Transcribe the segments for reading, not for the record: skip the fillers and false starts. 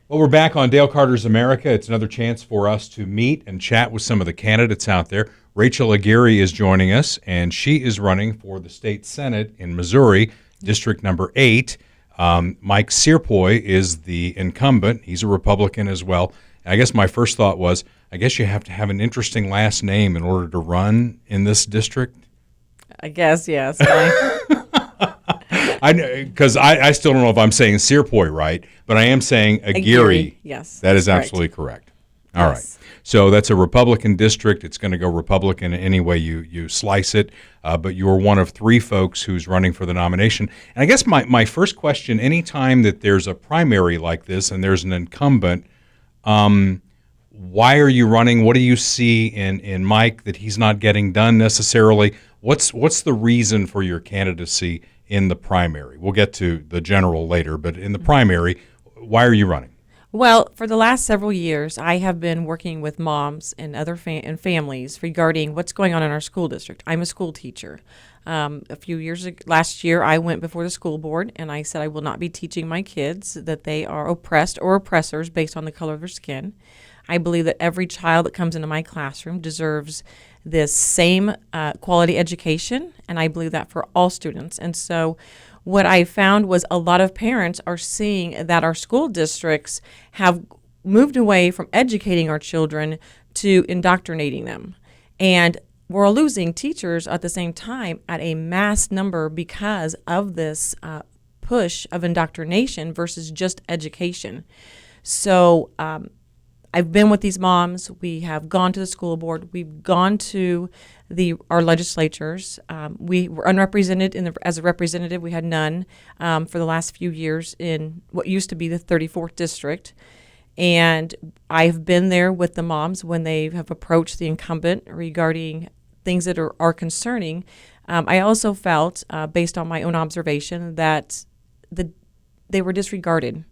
Well, we're back on Dale Carter's America. It's another chance for us to meet and chat with some of the candidates out there. Rachl Aguirre is joining us, and she is running for the state Senate in Missouri, District number 8. Mike Searpoy is the incumbent. He's a Republican as well. And I guess my first thought was, I guess you have to have an interesting last name in order to run in this district. I guess, yes. Because I still don't know if I'm saying Searpoy right, but I am saying Aguirre. Yes. That is absolutely correct. All right. So that's a Republican district. It's going to go Republican any way you slice it. But you're one of 3 folks who's running for the nomination. And I guess my first question, anytime that there's a primary like this and there's an incumbent, why are you running? What do you see in Mike that he's not getting done necessarily? What's the reason for your candidacy in the primary? We'll get to the general later, but in the primary, why are you running? Well, for the last several years, I have been working with moms and other and families regarding what's going on in our school district. I'm a school teacher. Last year, I went before the school board and I said I will not be teaching my kids that they are oppressed or oppressors based on the color of their skin. I believe that every child that comes into my classroom deserves this same quality education, and I believe that for all students. And so what I found was a lot of parents are seeing that our school districts have moved away from educating our children to indoctrinating them. And we're losing teachers at the same time at a mass number because of this push of indoctrination versus just education. So I've been with these moms. We have gone to the school board. We've gone to our legislatures. We were unrepresented as a representative. We had none for the last few years in what used to be the 34th district. And I've been there with the moms when they have approached the incumbent regarding things that are concerning. I also felt, based on my own observation, that they were disregarded.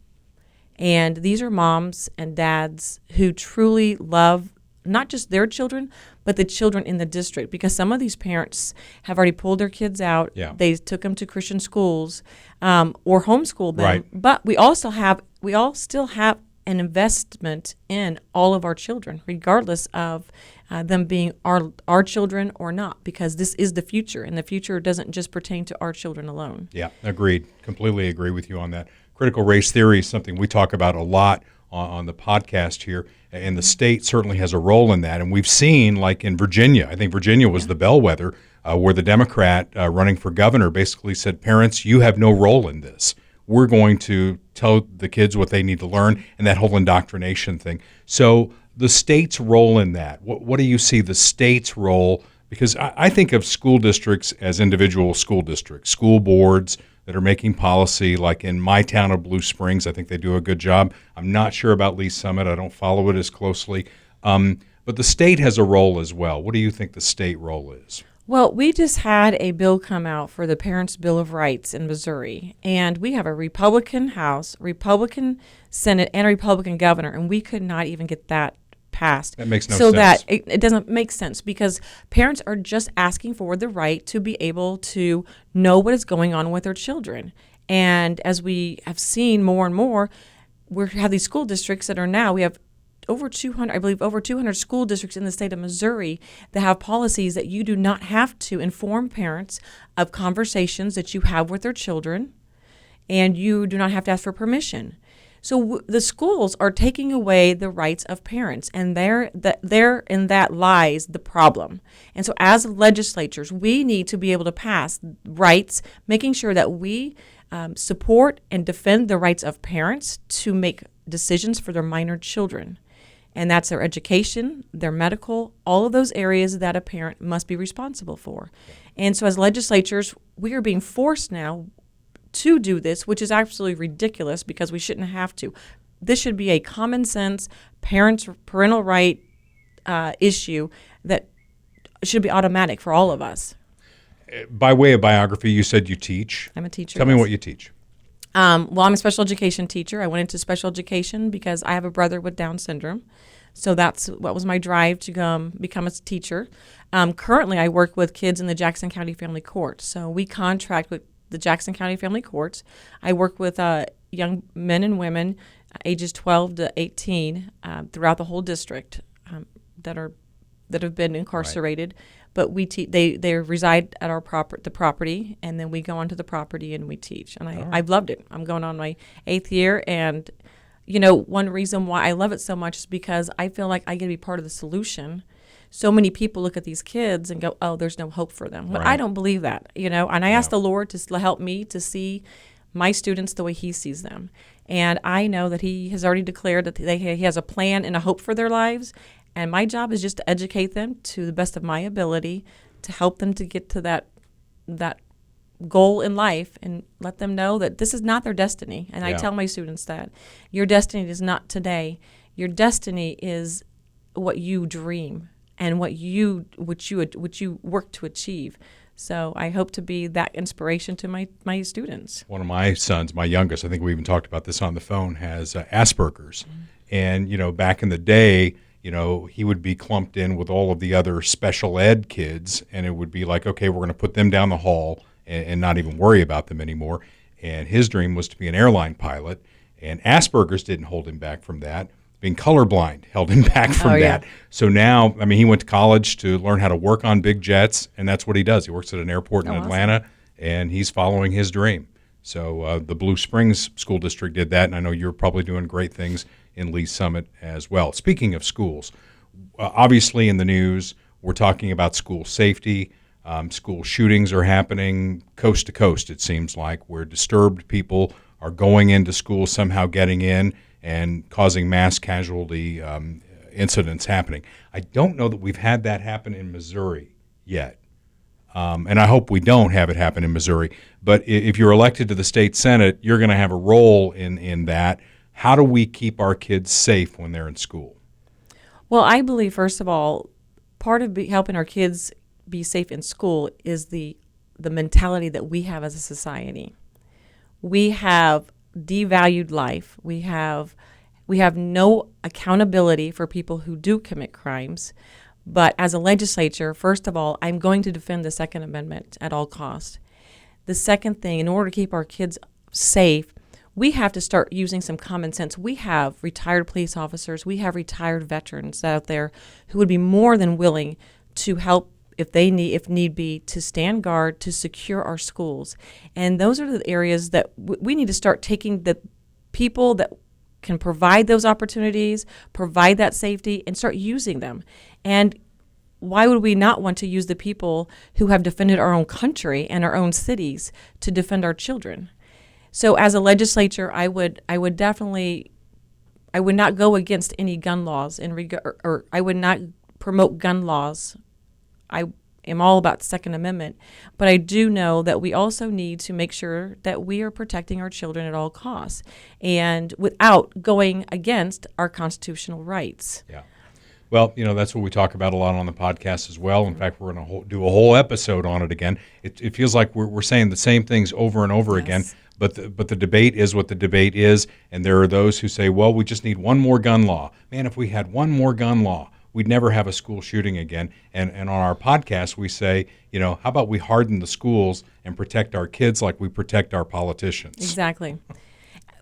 And these are moms and dads who truly love not just their children, but the children in the district, because some of these parents have already pulled their kids out. Yeah. They took them to Christian schools or homeschooled them. Right. But we all still have an investment in all of our children, regardless of them being our children or not, because this is the future, and the future doesn't just pertain to our children alone. Yeah, agreed. Completely agree with you on that. Critical race theory is something we talk about a lot on the podcast here, and the state certainly has a role in that. And we've seen, like in Virginia, I think Virginia was the bellwether, where the Democrat running for governor basically said, parents, you have no role in this. We're going to tell the kids what they need to learn, and that whole indoctrination thing. So the state's role in that, what do you see the state's role? Because I think of school districts as individual school districts, school boards that are making policy, like in my town of Blue Springs. I think they do a good job. I'm not sure about Lee Summit. I don't follow it as closely. But the state has a role as well. What do you think the state role is? Well, we just had a bill come out for the Parents' Bill of Rights in Missouri, and we have a Republican House, Republican Senate, and a Republican governor, and we could not even get that passed. That makes no sense. So that it doesn't make sense, because parents are just asking for the right to be able to know what is going on with their children. And as we have seen more and more, we have these school districts that are now, we have over 200 school districts in the state of Missouri that have policies that you do not have to inform parents of conversations that you have with their children, and you do not have to ask for permission. So the schools are taking away the rights of parents, and there in that lies the problem. And so as legislatures, we need to be able to pass rights, making sure that we support and defend the rights of parents to make decisions for their minor children. And that's their education, their medical, all of those areas that a parent must be responsible for. And so as legislatures, we are being forced now to do this, which is absolutely ridiculous, because we shouldn't have to. This should be a common sense parental right issue that should be automatic for all of us. By way of biography, you said you teach. I'm a teacher. Tell me what you teach. Well, I'm a special education teacher. I went into special education because I have a brother with Down syndrome. So that's what was my drive to become a teacher. Currently, I work with kids in the Jackson County Family Court. So we contract with the Jackson County Family Courts. I work with young men and women ages 12 to 18 throughout the whole district that have been incarcerated. Right. But they reside at the property, and then we go onto the property and we teach. And I've loved it. I'm going on my 8th year, and one reason why I love it so much is because I feel like I get to be part of the solution. So many people look at these kids and go, "Oh, there's no hope for them." Well, I don't believe that, And I ask the Lord to help me to see my students the way He sees them. And I know that He has already declared that He has a plan and a hope for their lives. And my job is just to educate them to the best of my ability, to help them to get to that goal in life, and let them know that this is not their destiny. And I tell my students that your destiny is not today. Your destiny is what you dream and what you work to achieve. So I hope to be that inspiration to my students. One of my sons, my youngest, I think we even talked about this on the phone, has Asperger's. Mm-hmm. And, back in the day, he would be clumped in with all of the other special ed kids, and it would be like, okay, we're going to put them down the hall and not even worry about them anymore. And his dream was to be an airline pilot, and Asperger's didn't hold him back from that. Being colorblind held him back from that. So now, he went to college to learn how to work on big jets, and that's what he does. He works at an airport in Atlanta, and he's following his dream. So the Blue Springs School District did that, and I know you're probably doing great things in Lee Summit as well. Speaking of schools, obviously in the news, we're talking about school safety. School shootings are happening coast to coast, it seems like, where disturbed people are going into school, somehow getting in and causing mass casualty incidents happening. I don't know that we've had that happen in Missouri yet. And I hope we don't have it happen in Missouri. But if you're elected to the state Senate, you're going to have a role in that. How do we keep our kids safe when they're in school? Well, I believe, first of all, part of helping our kids be safe in school is the mentality that we have as a society. We have devalued life. We have no accountability for people who do commit crimes. But as a legislature, first of all, I'm going to defend the Second Amendment at all costs. The second thing, in order to keep our kids safe, we have to start using some common sense. We have retired police officers. We have retired veterans out there who would be more than willing to help if need be, to stand guard, to secure our schools. And those are the areas that we need to start taking the people that can provide those opportunities, provide that safety, and start using them. And why would we not want to use the people who have defended our own country and our own cities to defend our children? So as a legislature, I would not go against any gun laws or I would not promote gun laws. I am all about the Second Amendment, but I do know that we also need to make sure that we are protecting our children at all costs and without going against our constitutional rights. Yeah. Well, that's what we talk about a lot on the podcast as well. In fact, we're going to do a whole episode on it again. It feels like we're saying the same things over and over again, but the debate is what the debate is, and there are those who say, well, we just need one more gun law. Man, if we had one more gun law, we'd never have a school shooting again. And on our podcast, we say, how about we harden the schools and protect our kids like we protect our politicians? Exactly.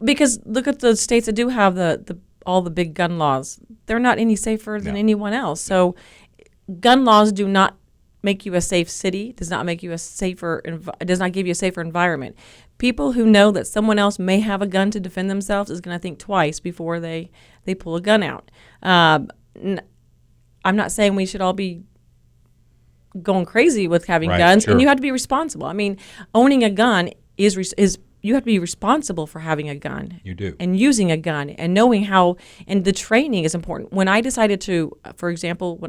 Because look at the states that do have all the big gun laws. They're not any safer than anyone else. So gun laws do not make you a safe city, does not make you does not give you a safer environment. People who know that someone else may have a gun to defend themselves is going to think twice before they pull a gun out. I'm not saying we should all be going crazy with having guns, and you have to be responsible. Owning a gun is you have to be responsible for having a gun. You do. And using a gun and knowing how, and the training is important. When I decided to, for example,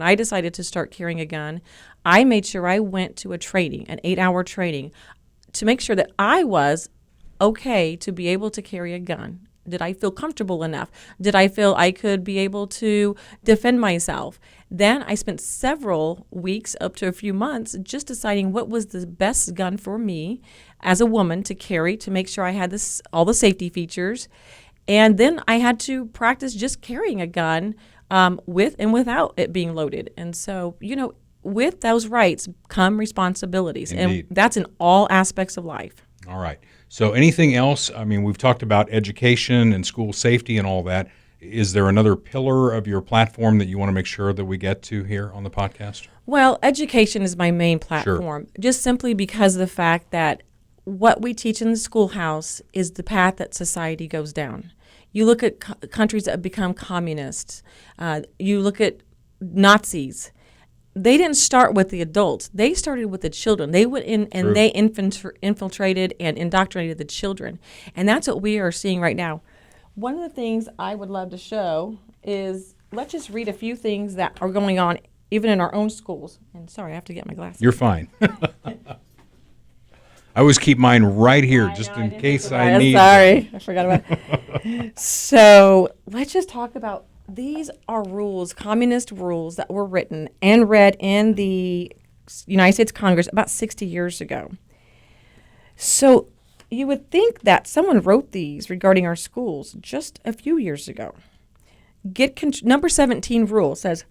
start carrying a gun, I made sure I went to an 8-hour training to make sure that I was okay to be able to carry a gun. Did I feel comfortable enough? Did I feel I could be able to defend myself? Then I spent several weeks, up to a few months, just deciding what was the best gun for me as a woman to carry to make sure I had all the safety features. And then I had to practice just carrying a gun with and without it being loaded. And so, with those rights come responsibilities. Indeed. And that's in all aspects of life. All right. So anything else? I mean, we've talked about education and school safety and all that. Is there another pillar of your platform that you want to make sure that we get to here on the podcast? Well, education is my main platform, just simply because of the fact that what we teach in the schoolhouse is the path that society goes down. You look at countries that have become communists. You look at Nazis. They didn't start with the adults. They started with the children. They went in and they infiltrated and indoctrinated the children. And that's what we are seeing right now. One of the things I would love to show is, let's just read a few things that are going on even in our own schools. And sorry, I have to get my glasses. You're fine. I always keep mine right here just in case I need. Sorry, I forgot about it. So let's just talk about, these are rules, communist rules that were written and read in the United States Congress about 60 years ago. So you would think that someone wrote these regarding our schools just a few years ago. Number 17 rule says,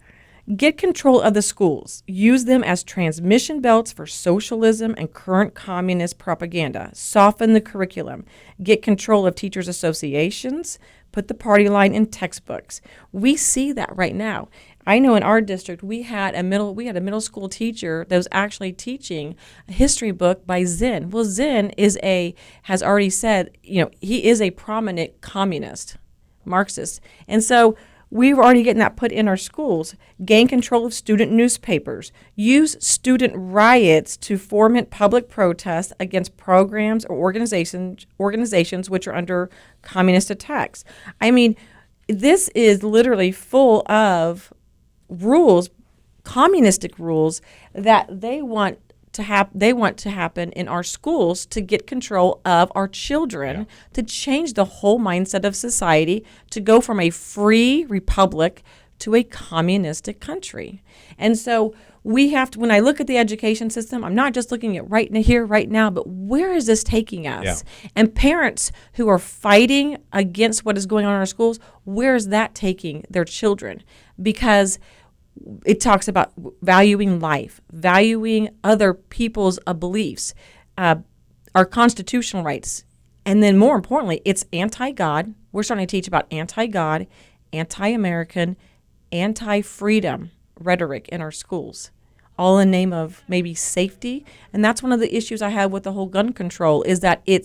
get control of the schools. Use them as transmission belts for socialism and current communist propaganda. Soften the curriculum. Get control of teachers' associations. Put the party line in textbooks. We see that right now. I know in our district we had a middle school teacher that was actually teaching a history book by Zen. Well, Zen has already said, he is a prominent communist, Marxist. And so we're already getting that put in our schools. Gain control of student newspapers. Use student riots to foment public protests against programs or organizations which are under communist attacks. I mean, this is literally full of rules, communistic rules, that they want to happen in our schools to get control of our children, to change the whole mindset of society, to go from a free republic to a communistic country. And so we have to, when I look at the education system, I'm not just looking at right here, right now, but where is this taking us? Yeah. And parents who are fighting against what is going on in our schools, where is that taking their children? Because it talks about valuing life, valuing other people's beliefs, our constitutional rights. And then more importantly, it's anti-God. We're starting to teach about anti-God, anti-American, anti-freedom rhetoric in our schools, all in the name of maybe safety. And that's one of the issues I have with the whole gun control, is that we,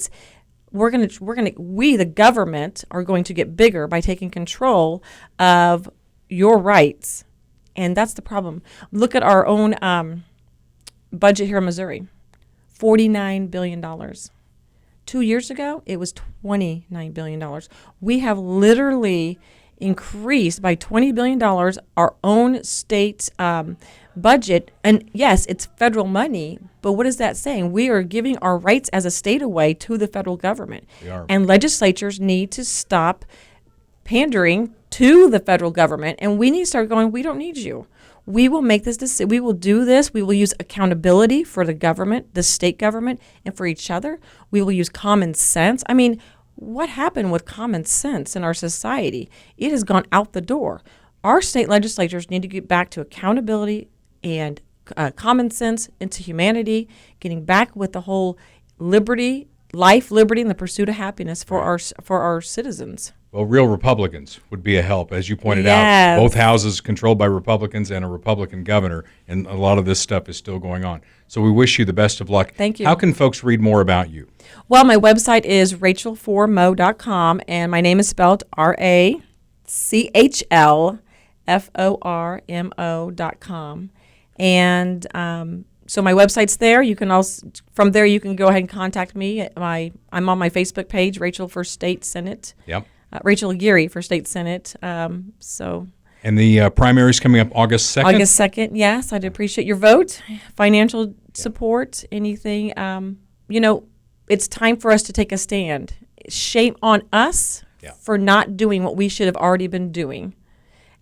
the government, are going to get bigger by taking control of your rights. And that's the problem. Look at our own budget here in Missouri, $49 billion. 2 years ago, it was $29 billion. We have literally increased by $20 billion our own state budget. And yes, it's federal money, but what is that saying? We are giving our rights as a state away to the federal government. We are. And legislatures need to stop pandering to the federal government, and we need to start going, we don't need you. We will make this decision. We will do this. We will use accountability for the government, the state government, and for each other. We will use common sense. I mean, what happened with common sense in our society? It has gone out the door. Our state legislatures need to get back to accountability and common sense into humanity, getting back with the whole liberty, life, liberty, and the pursuit of happiness for our citizens. Well, real Republicans would be a help. As you pointed out, both houses controlled by Republicans and a Republican governor, and a lot of this stuff is still going on. So we wish you the best of luck. Thank you. How can folks read more about you? Well, my website is rachelformo.com, and my name is spelled RACHLFORMO.com. And so my website's there. You can also, from there, you can go ahead and contact me. I'm on my Facebook page, Rachl for State Senate. Yep. Rachl Aguirre for State Senate. And the primary's coming up August 2nd? August 2nd, yes. I'd appreciate your vote, financial support, anything. It's time for us to take a stand. Shame on us for not doing what we should have already been doing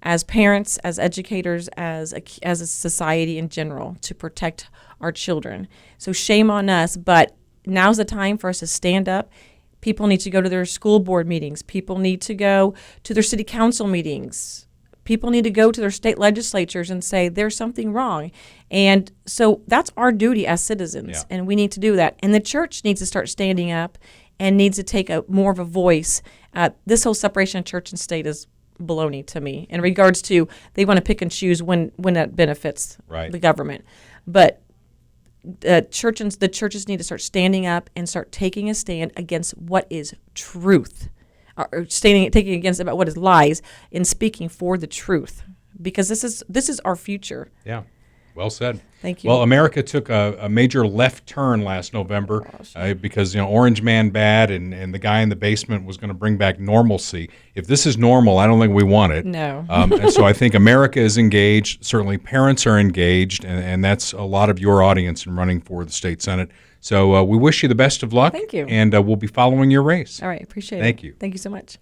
as parents, as educators, as a society in general, to protect our children. So shame on us, but now's the time for us to stand up. People need to go to their school board meetings. People need to go to their city council meetings. People need to go to their state legislatures and say there's something wrong. And so that's our duty as citizens, and we need to do that. And the church needs to start standing up and needs to take more of a voice. This whole separation of church and state is baloney to me in regards to they want to pick and choose when that benefits the government. But the churches need to start standing up and start taking a stand against what is truth, or taking against about what is lies, and speaking for the truth, because this is our future. Yeah. Well said. Thank you. Well, America took a major left turn last November because, Orange Man bad and the guy in the basement was going to bring back normalcy. If this is normal, I don't think we want it. No. And so I think America is engaged. Certainly parents are engaged, and that's a lot of your audience in running for the state Senate. So we wish you the best of luck. Thank you. And we'll be following your race. All right. Appreciate it. Thank you. Thank you so much.